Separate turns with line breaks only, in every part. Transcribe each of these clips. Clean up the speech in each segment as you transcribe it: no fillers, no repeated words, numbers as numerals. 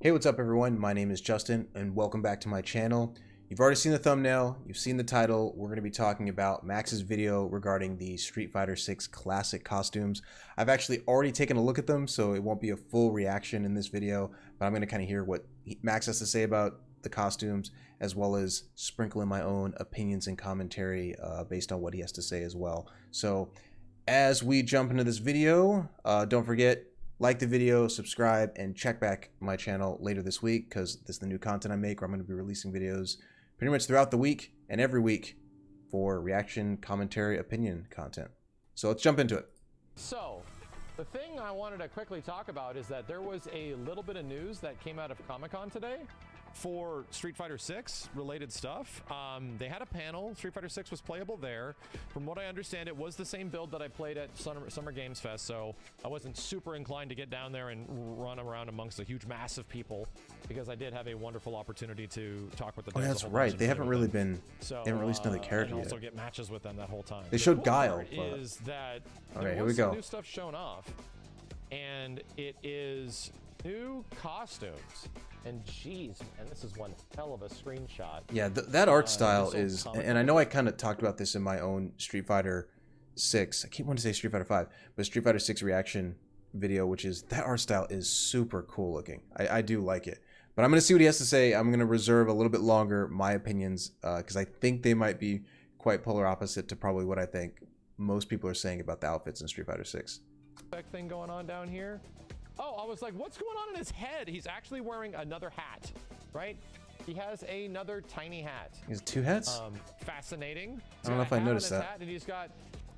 Hey, what's up everyone? My name is Justin and welcome back to my channel. You've already seen the thumbnail, you've seen the title. We're going to be talking about Max's video regarding the Street Fighter 6 classic costumes. I've actually already taken a look at them, so it won't be a full reaction in this video, but I'm going to kind of hear what Max has to say about the costumes, as well as sprinkle in my own opinions and commentary based on what he has to say as well. So as we jump into this video, don't forget, like the video, subscribe, and check back my channel later this week because this is the new content I make where I'm going to be releasing videos pretty much throughout the week and every week for reaction, commentary, opinion content. So let's jump into it.
So, the thing I wanted to quickly talk about is that there was a little bit of news that came out of Comic-Con today for Street Fighter 6 related stuff. They had a panel. Street Fighter 6 was playable there. From what I understand, it was the same build that I played at Summer Games Fest, so I wasn't super inclined to get down there and run around amongst a huge mass of people, because I did have a wonderful opportunity to talk with the devs.
Oh, that's right. They haven't really been.
So,
they haven't released another character
and also
yet.
get matches with them that whole time.
They showed Guile.
Is that
okay, here we go.
New stuff shown off, and it is new costumes. And geez, man, this is one hell of a screenshot.
Yeah, that art style is, and I know I kind of talked about this in my own Street Fighter 6. I keep wanting to say Street Fighter 5, but Street Fighter 6 reaction video, which is that art style is super cool looking. I do like it, but I'm gonna see what he has to say. I'm gonna reserve a little bit longer my opinions because I think they might be quite polar opposite to probably what I think most people are saying about the outfits in Street Fighter 6.
Thing going on down here. Oh, I was like, what's going on in his head? He's actually wearing another hat, right? He has another tiny hat.
He has two hats?
Fascinating.
I don't know if I noticed that.
Hat, and he's got,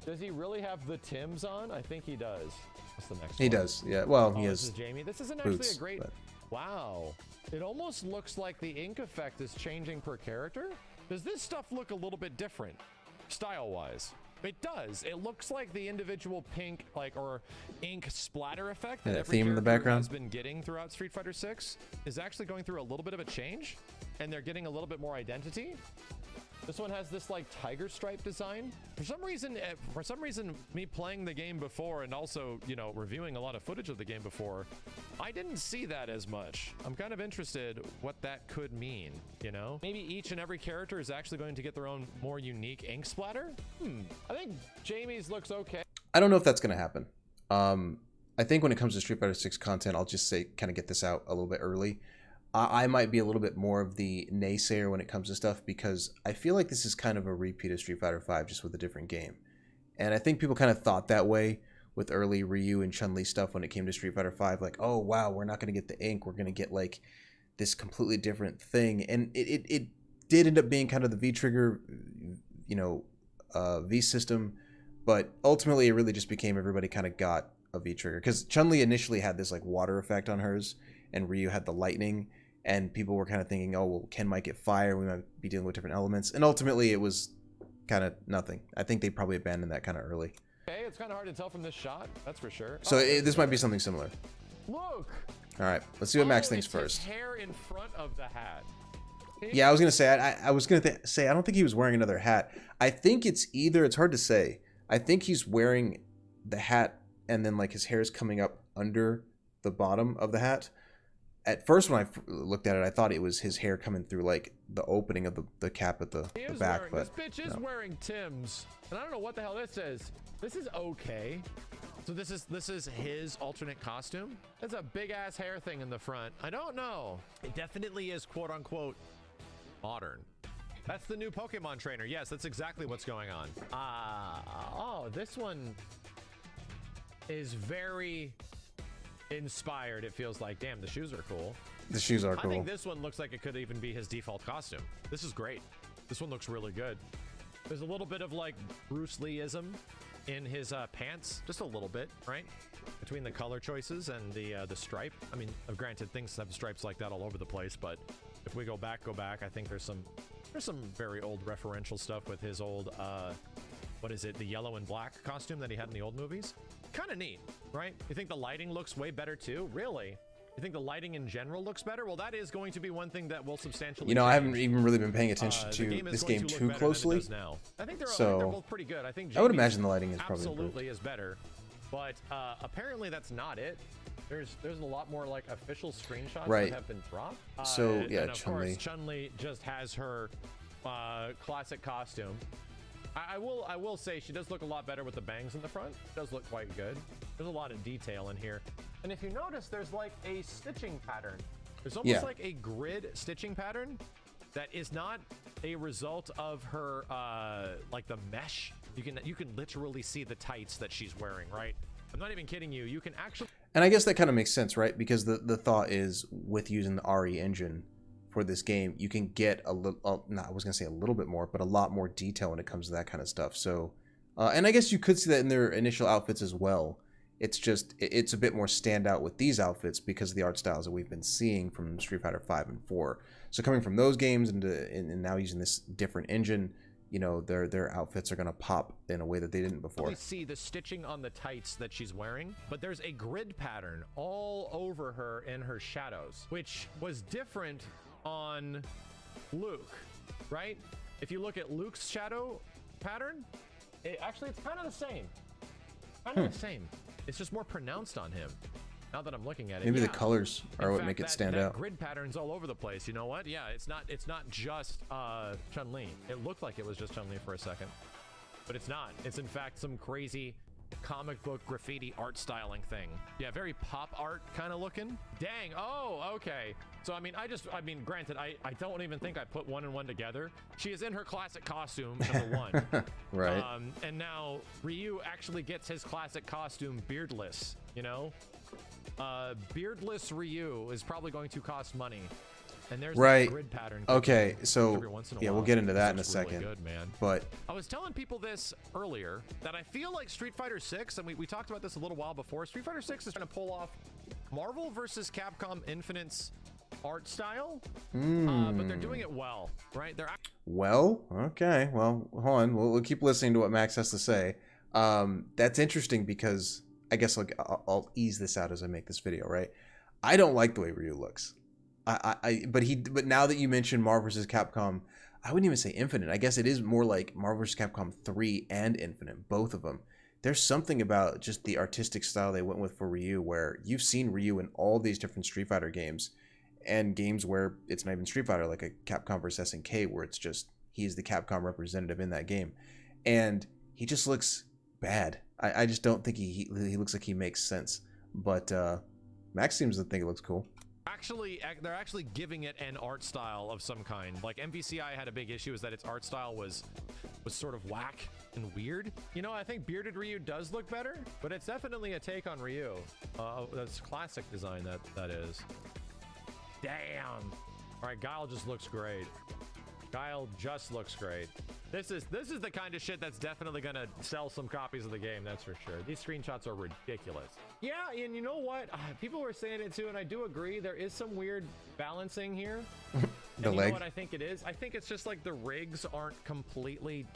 does he really have the Timbs on? I think he does. What's the next one?
He does, yeah. Well, he has.
This is Jamie. This isn't
boots,
actually a great.
but...
Wow. It almost looks like the ink effect is changing per character. Does this stuff look a little bit different, style-wise? It does. It looks like the individual pink, or ink splatter effect that every
theme in the background
has been getting throughout Street Fighter 6 is actually going through a little bit of a change, and they're getting a little bit more identity. This one has this tiger stripe design. For some reason, me playing the game before and also, reviewing a lot of footage of the game before, I didn't see that as much. I'm kind of interested what that could mean, Maybe each and every character is actually going to get their own more unique ink splatter? I think Jamie's looks okay.
I don't know if that's going to happen. I think when it comes to Street Fighter 6 content, I'll just say, kind of get this out a little bit early. I might be a little bit more of the naysayer when it comes to stuff because I feel like this is kind of a repeat of Street Fighter 5 just with a different game. And I think people kind of thought that way with early Ryu and Chun-Li stuff when it came to Street Fighter 5. Like, oh, wow, we're not going to get the ink. We're going to get this completely different thing. And it did end up being kind of the V-trigger, V system. But ultimately, it really just became everybody kind of got a V-trigger. Because Chun-Li initially had this water effect on hers and Ryu had the lightning. And people were kind of thinking, oh, well, Ken might get fire. We might be dealing with different elements. And ultimately, it was kind of nothing. I think they probably abandoned that kind of early.
Okay, it's kind of hard to tell from this shot. That's for sure.
So this might be something similar.
Look.
All right, let's see what Max thinks first.
His hair in front of the hat.
Yeah, I was gonna say. I was gonna say I don't think he was wearing another hat. I think it's either. It's hard to say. I think he's wearing the hat, and then his hair is coming up under the bottom of the hat. At first, when I looked at it, I thought it was his hair coming through the opening of the cap at the back.
This bitch is wearing Timbs, and I don't know what the hell this is. This is okay. So this is his alternate costume. That's a big ass hair thing in the front. I don't know. It definitely is quote unquote modern. That's the new Pokemon trainer. Yes, that's exactly what's going on. Oh, this one is very inspired. It feels like, damn, the shoes are cool.
The shoes are cool.
I think this one looks like it could even be his default costume. This is great. This one looks really good. There's a little bit of Bruce Lee-ism in his pants, just a little bit, right? Between the color choices and the stripe. I mean, granted, things have stripes like that all over the place, but if we go back, I think there's some very old referential stuff with his old what is it, the yellow and black costume that he had in the old movies. Kind of neat, right? You think the lighting looks way better too? Really? You think the lighting in general looks better? Well, that is going to be one thing that will substantially change.
I haven't even really been paying attention to this game too closely.
I think they're both pretty good. I think
I would imagine the lighting is probably
absolutely is better, but apparently that's not it. There's a lot more like official screenshots
Right.
that have been dropped.
So yeah,
and of
Chun-Li.
course, Chun-Li just has her classic costume. I will say she does look a lot better with the bangs in the front. It does look quite good. There's a lot of detail in here. And if you notice, there's like a stitching pattern. There's almost like a grid stitching pattern that is not a result of her like the mesh. You can literally see the tights that she's wearing, right? I'm not even kidding you. You can actually.
And I guess that kind of makes sense, right? Because the thought is with using the RE engine for this game, you can get a little, no, I was going to say a little bit more, but a lot more detail when it comes to that kind of stuff. So, and I guess you could see that in their initial outfits as well. It's just, it's a bit more standout with these outfits because of the art styles that we've been seeing from Street Fighter 5 and 4. So coming from those games and now using this different engine, you know, their outfits are going to pop in a way that they didn't before.
You see the stitching on the tights that she's wearing, but there's a grid pattern all over her in her shadows, which was different on Luke, right? If you look at Luke's shadow pattern, actually it's kind of the same. The same. It's just more pronounced on him. Now that I'm looking at it,
maybe the colors are what make it stand out.
Grid patterns all over the place. You know what? Yeah, it's not just Chun-Li. It looked like it was just Chun-Li for a second, but it's not. It's in fact some crazy comic book graffiti art styling thing. Yeah, very pop art kind of looking. Dang. Oh, okay. So I mean, granted, I don't even think I put one and one together. She is in her classic costume, number one.
Right.
And now Ryu actually gets his classic costume beardless. You know, beardless Ryu is probably going to cost money. And there's
right.
that grid pattern.
Okay, so
every once in a
yeah,
while.
we'll get into that in a
It's really
second.
good, man.
But
I was telling people this earlier that I feel like Street Fighter 6, and we talked about this a little while before. Street Fighter 6 is trying to pull off Marvel versus Capcom Infinite's art style, but they're doing it well, right?
well, okay. Well, hold on. We'll keep listening to what Max has to say. That's interesting because I guess I'll ease this out as I make this video, right? I don't like the way Ryu looks. But now that you mentioned Marvel vs. Capcom, I wouldn't even say Infinite. I guess it is more like Marvel vs. Capcom 3 and Infinite, both of them. There's something about just the artistic style they went with for Ryu, where you've seen Ryu in all these different Street Fighter games, and games where it's not even Street Fighter, like a Capcom vs. SNK, where it's just he's the Capcom representative in that game, and he just looks bad. I just don't think he looks like he makes sense. But Max seems to think it looks cool.
They're actually giving it an art style of some kind. Like MVCI had a big issue is that its art style was sort of whack and weird. You know, I think bearded Ryu does look better, but it's definitely a take on Ryu. That's classic design that is. Damn. All right, Guile just looks great. Guile just looks great. This is the kind of shit that's definitely gonna sell some copies of the game, that's for sure. These screenshots are ridiculous. Yeah, and you know what? People were saying it too, and I do agree. There is some weird balancing here.
The
you
leg.
know what I think it is? I think it's just like the rigs aren't completely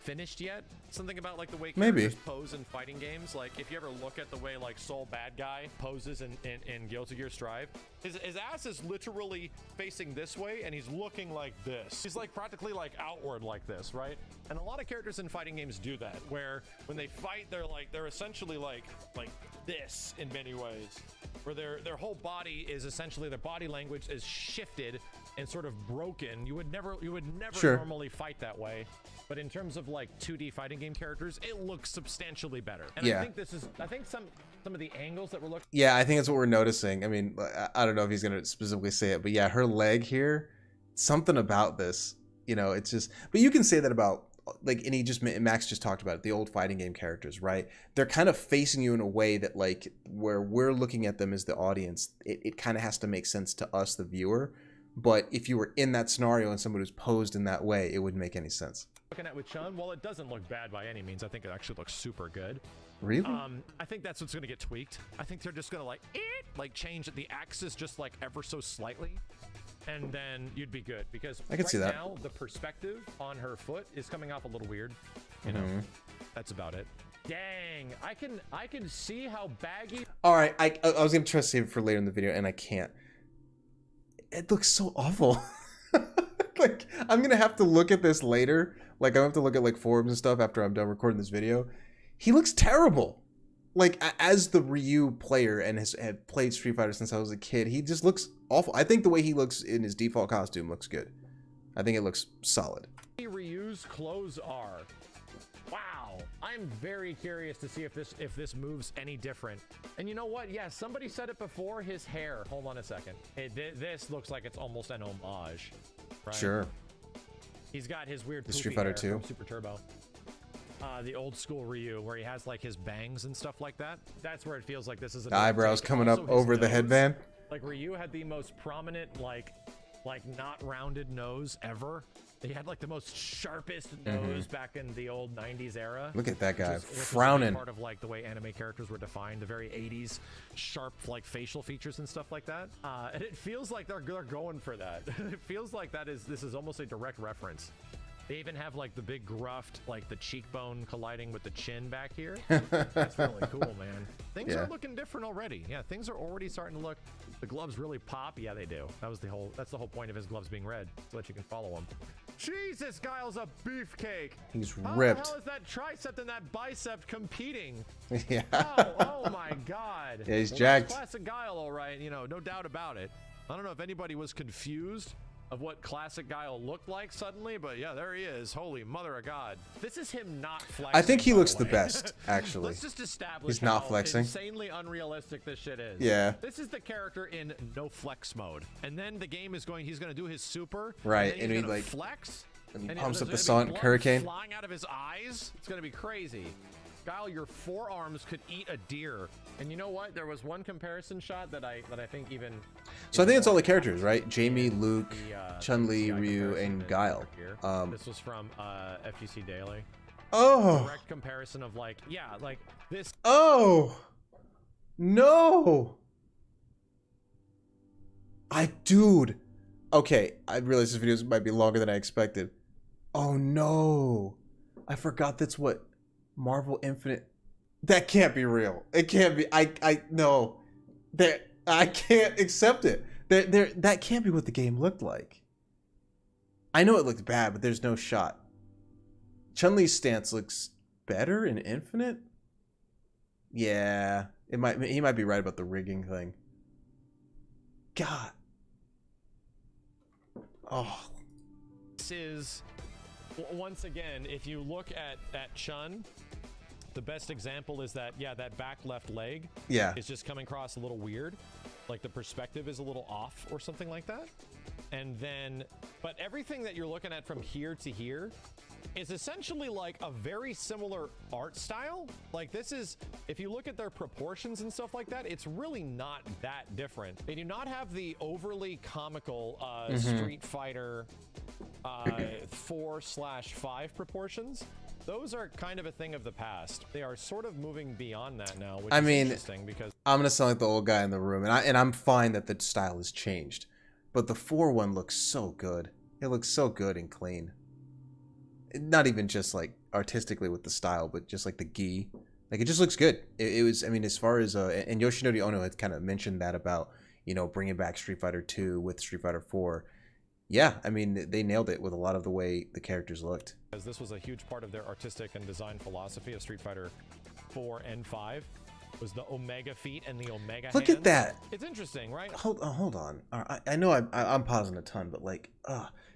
finished yet. Something about like the way characters pose in fighting games. Like if you ever look at the way like Soul Bad Guy poses in Guilty Gear Strive, his ass is literally facing this way and he's looking like this. He's like practically like outward like this, right? And a lot of characters in fighting games do that, where when they fight they're essentially like this in many ways, where their whole body is essentially, their body language is shifted and sort of broken. You would never
Sure.
normally fight that way. But in terms of like 2D fighting game characters, it looks substantially better. And
Yeah.
I think some of the angles that we're looking.
Yeah, I think that's what we're noticing. I mean, I don't know if he's going to specifically say it, but yeah, her leg here, something about this, you know, it's just, but you can say that about like, and Max just talked about it, the old fighting game characters, right? They're kind of facing you in a way that like, where we're looking at them as the audience, it kind of has to make sense to us, the viewer. But if you were in that scenario and someone who's posed in that way, it wouldn't make any sense.
Looking at with Chun, well, it doesn't look bad by any means. I think it actually looks super good.
Really?
I think that's what's going to get tweaked. I think they're just going to like change the axis just like ever so slightly, and then you'd be good, because
I can see that.
now the perspective on her foot is coming off a little weird. You know, that's about it. Dang, I can see how baggy.
All right, I was going to try to save it for later in the video, and I can't. It looks so awful. Like, I'm going to have to look at this later. Like, I have to look at like forums and stuff after I'm done recording this video. He looks terrible. like as the Ryu player and has had played Street Fighter since I was a kid, he just looks awful. I think the way he looks in his default costume looks good. I think it looks solid.
Ryu's clothes are. Wow, I'm very curious to see if this moves any different. And you know what? Yeah, somebody said it before. His hair. Hold on a second. This looks like it's almost an homage. Right?
Sure.
He's got his weird
Street Fighter 2
Super Turbo. The old school Ryu, where he has like his bangs and stuff like that. That's where it feels like this is
the eyebrows coming up over the headband.
Like Ryu had the most prominent, like not rounded nose ever. He had like the most sharpest nose back in the old 90s era.
Look at that guy
which
frowning.
Was part of like the way anime characters were defined, the very 80s sharp like facial features and stuff like that. And it feels like they're going for that. It feels like this is almost a direct reference. They even have like the big gruffed, like the cheekbone colliding with the chin back here. That's really cool, man. Things are looking different already. Yeah, things are already starting to look. The gloves really pop. Yeah, they do. That's the whole point of his gloves being red, so that you can follow him. Jesus, Guile's a beefcake.
He's ripped.
How the hell is that tricep and that bicep competing?
Yeah.
Oh my God.
Yeah, he's jacked.
Classic Guile, all right. You know, no doubt about it. I don't know if anybody was confused of what classic Guile looked like suddenly, but yeah, there he is. Holy mother of God. This is him not flexing.
I think he looks the best, actually.
Let's just establish
he's not
how
flexing.
Insanely unrealistic this shit is.
Yeah.
This is the character in no flex mode. And then the game is going, he's going to do his super.
Right.
And, he's
he like
flex.
And he
and
pumps up the
there's
Sonic Hurricane.
Flying out of his eyes. It's going to be crazy. Guile, your forearms could eat a deer. And you know what? There was one comparison shot that I think even.
So I think it's all the characters, right? Jaime, Luke, Chun-Li, Ryu, and Guile.
This was from FGC Daily.
Oh.
Direct comparison of like, yeah, like this.
Oh. No. Dude. Okay, I realize this video might be longer than I expected. Oh no. I forgot that's what Marvel Infinite. That can't be real. It can't be. No. I can't accept it. That can't be what the game looked like. I know it looked bad, but there's no shot. Chun-Li's stance looks better in Infinite. Yeah, he might be right about the rigging thing. God. Oh.
This is, once again, if you look at Chun, the best example is that, yeah, that back left leg is just coming across a little weird. Like the perspective is a little off or something like that. And then, but everything that you're looking at from here to here is essentially like a very similar art style. Like this is, if you look at their proportions and stuff like that, it's really not that different. They do not have the overly comical Street Fighter 4/5 proportions. Those are kind of a thing of the past. They are sort of moving beyond that now, which is interesting because
I'm gonna sound like the old guy in the room, and I'm fine that the style has changed, but the 4 one looks so good. It looks so good and clean. Not even just like artistically with the style, but just like the gi. Like it just looks good. It was, I mean, as far as and Yoshinori Ono had kind of mentioned that about, you know, bringing back Street Fighter 2 with Street Fighter 4. Yeah, I mean, they nailed it with a lot of the way the characters looked.
Because this was a huge part of their artistic and design philosophy of Street Fighter 4 and 5 was the Omega feet and the Omega
Look
hands.
at that.
It's interesting, right?
Hold on. I know I'm pausing a ton, but like,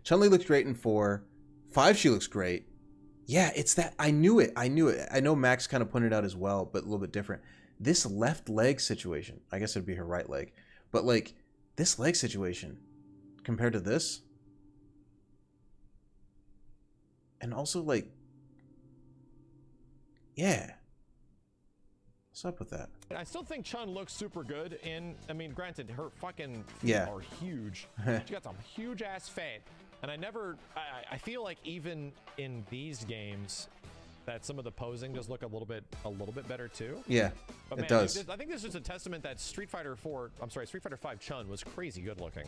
Chun-Li looks great in 4. 5, she looks great. Yeah, it's that. I knew it. I know Max kind of pointed out as well, but a little bit different. This left leg situation, I guess it'd be her right leg, but like this leg situation compared to this, and also like, yeah, what's up with that?
I still think Chun looks super good in, I mean, granted, her fucking feet are huge. She got some huge ass fat. And I feel like even in these games that some of the posing does look a little bit better too.
Yeah,
but man,
it does.
I think this is a testament that Street Fighter 5 Chun was crazy good looking.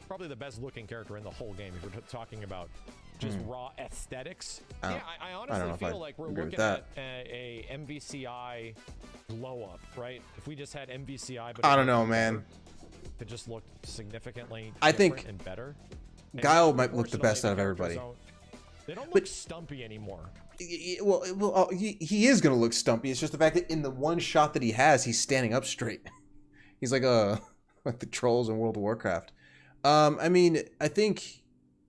Probably the best looking character in the whole game if we're talking about just raw aesthetics. Yeah, I honestly feel like we're looking at a MVCI glow up, right? If we just had MVCI, but
I don't know, man.
It just looked significantly
I think
and better.
Guile might look the best out of everybody.
They don't look stumpy anymore.
Well, he is gonna look stumpy. It's just the fact that in the one shot that he has, he's standing up straight. He's like like the trolls in World of Warcraft. I mean, I think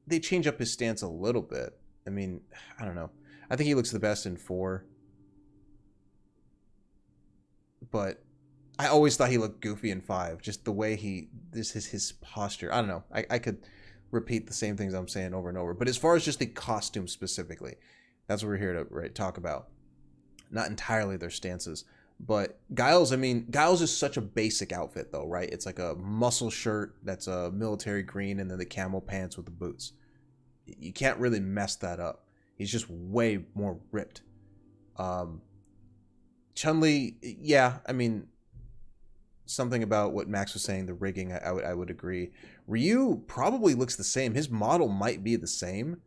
they change up his stance a little bit. I mean, I don't know. I think he looks the best in 4. But I always thought he looked goofy in 5. Just the way his posture. I don't know. I could repeat the same things I'm saying over and over. But as far as just the costume specifically, that's what we're here to talk about. Not entirely their stances. But Guile's is such a basic outfit, though, right? It's like a muscle shirt that's a military green and then the camel pants with the boots. You can't really mess that up. He's just way more ripped. Chun-Li, yeah, I mean, something about what Max was saying, the rigging, I would agree. Ryu probably looks the same. His model might be the same,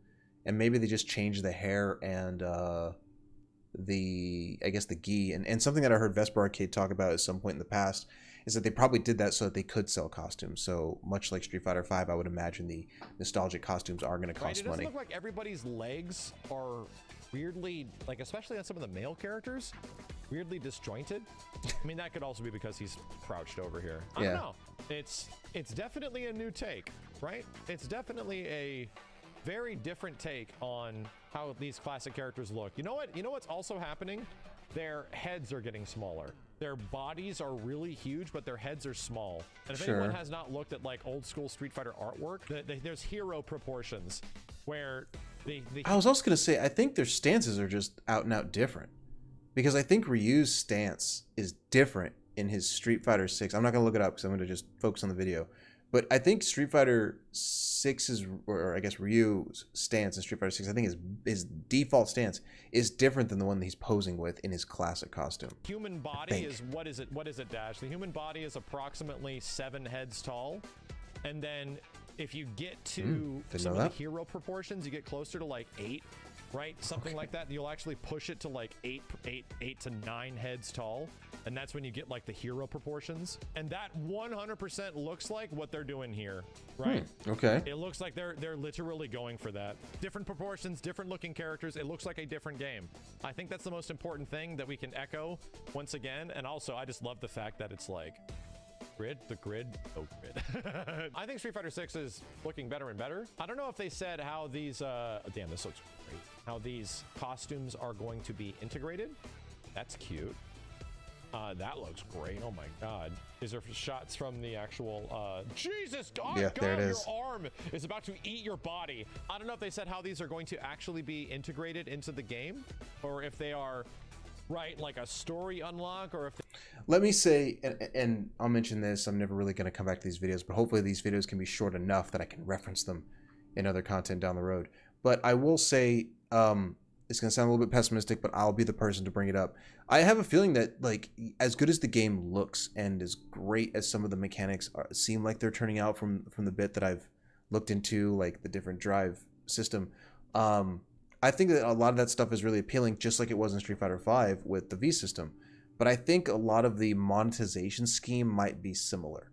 and maybe they just changed the hair and the gi. And something that I heard Vesper Arcade talk about at some point in the past is that they probably did that so that they could sell costumes. So much like Street Fighter V, I would imagine the nostalgic costumes are going to cost money.
It doesn't look like everybody's legs are weirdly, like especially on some of the male characters, weirdly disjointed. I mean, that could also be because he's crouched over here. I don't know. It's definitely a new take, right? It's definitely a very different take on how these classic characters look. You know what? You know what's also happening? Their heads are getting smaller. Their bodies are really huge, but their heads are small. And if anyone has not looked at like old school Street Fighter artwork, there's hero proportions where I
was also gonna say, I think their stances are just out and out different. Because I think Ryu's stance is different in his Street Fighter 6. I'm not going to look it up because I'm going to just focus on the video. But I think Street Fighter 6's, or I guess Ryu's stance in Street Fighter 6, I think his default stance is different than the one that he's posing with in his classic costume.
Human body is, what is it, Dash? The human body is approximately 7 heads tall. And then if you get to some of the hero proportions, you get closer to like 8. Right, something like that. You'll actually push it to like 8 to 9 heads tall, and that's when you get like the hero proportions. And that 100% looks like what they're doing here, right?
Okay.
It looks like they're literally going for that. Different proportions, different looking characters. It looks like a different game. I think that's the most important thing that we can echo once again. And also, I just love the fact that it's like grid. I think Street Fighter 6 is looking better and better. I don't know if they said how these damn, this looks great. How these costumes are going to be integrated. That's cute. That looks great. Oh my god. These are shots from the actual Jesus god,
there it is.
Your arm is about to eat your body. I don't know if they said how these are going to actually be integrated into the game, or if they are like a story unlock, or if
let me say, and I'll mention this, I'm never really going to come back to these videos, but hopefully these videos can be short enough that I can reference them in other content down the road. But I will say, it's going to sound a little bit pessimistic, but I'll be the person to bring it up. I have a feeling that, like, as good as the game looks and as great as some of the mechanics seem like they're turning out from the bit that I've looked into, like the different drive system, I think that a lot of that stuff is really appealing, just like it was in Street Fighter V with the V system. But I think a lot of the monetization scheme might be similar,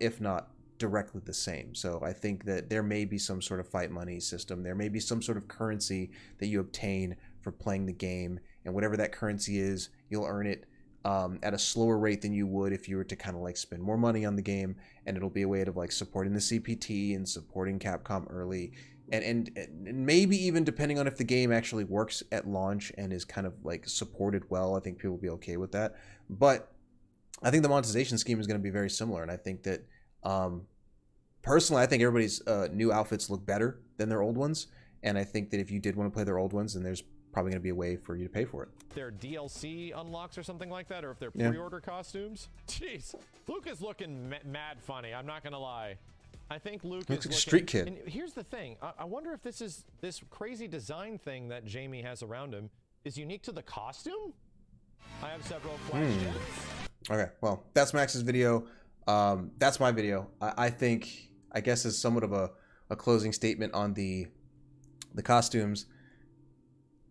if not directly the same. So I think that there may be some sort of fight money system. There may be some sort of currency that you obtain for playing the game, and whatever that currency is, you'll earn it at a slower rate than you would if you were to kind of like spend more money on the game, and it'll be a way of like supporting the CPT and supporting Capcom early, and maybe even depending on if the game actually works at launch and is kind of like supported well, I think people will be okay with that. But I think the monetization scheme is going to be very similar, and I think that personally, I think everybody's new outfits look better than their old ones, and I think that if you did want to play their old ones, then there's probably going to be a way for you to pay for it.
Their DLC unlocks or something like that, or if they're pre-order costumes. Jeez, Luke is looking mad funny. I'm not going to lie. I think Luke
looks
is
like a street kid.
And here's the thing. I wonder if this crazy design thing that Jamie has around him is unique to the costume? I have several questions.
Okay, well, that's Max's video. That's my video. I think, I guess as somewhat of a closing statement on the costumes,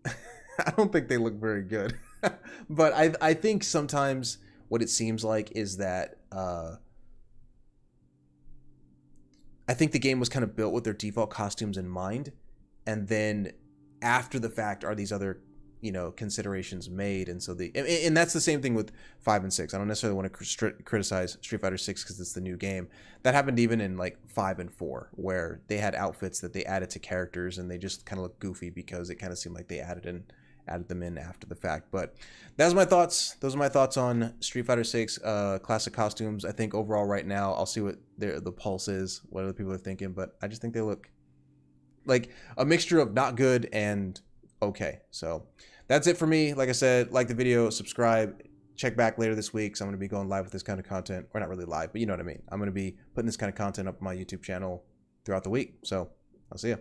I don't think they look very good. But I think sometimes what it seems like is that I think the game was kind of built with their default costumes in mind, and then after the fact are these other considerations made. And so and that's the same thing with 5 and 6. I don't necessarily want to criticize Street Fighter 6 because it's the new game. That happened even in like 5 and 4, where they had outfits that they added to characters and they just kind of look goofy because it kind of seemed like they added them in after the fact. But that's my thoughts. Those are my thoughts on Street Fighter 6 classic costumes. I think overall right now, I'll see what the pulse is, what other people are thinking, but I just think they look like a mixture of not good and okay. So that's it for me. Like I said, like the video, subscribe, check back later this week. So I'm going to be going live with this kind of content, or not really live, but you know what I mean. I'm going to be putting this kind of content up on my YouTube channel throughout the week. So I'll see you.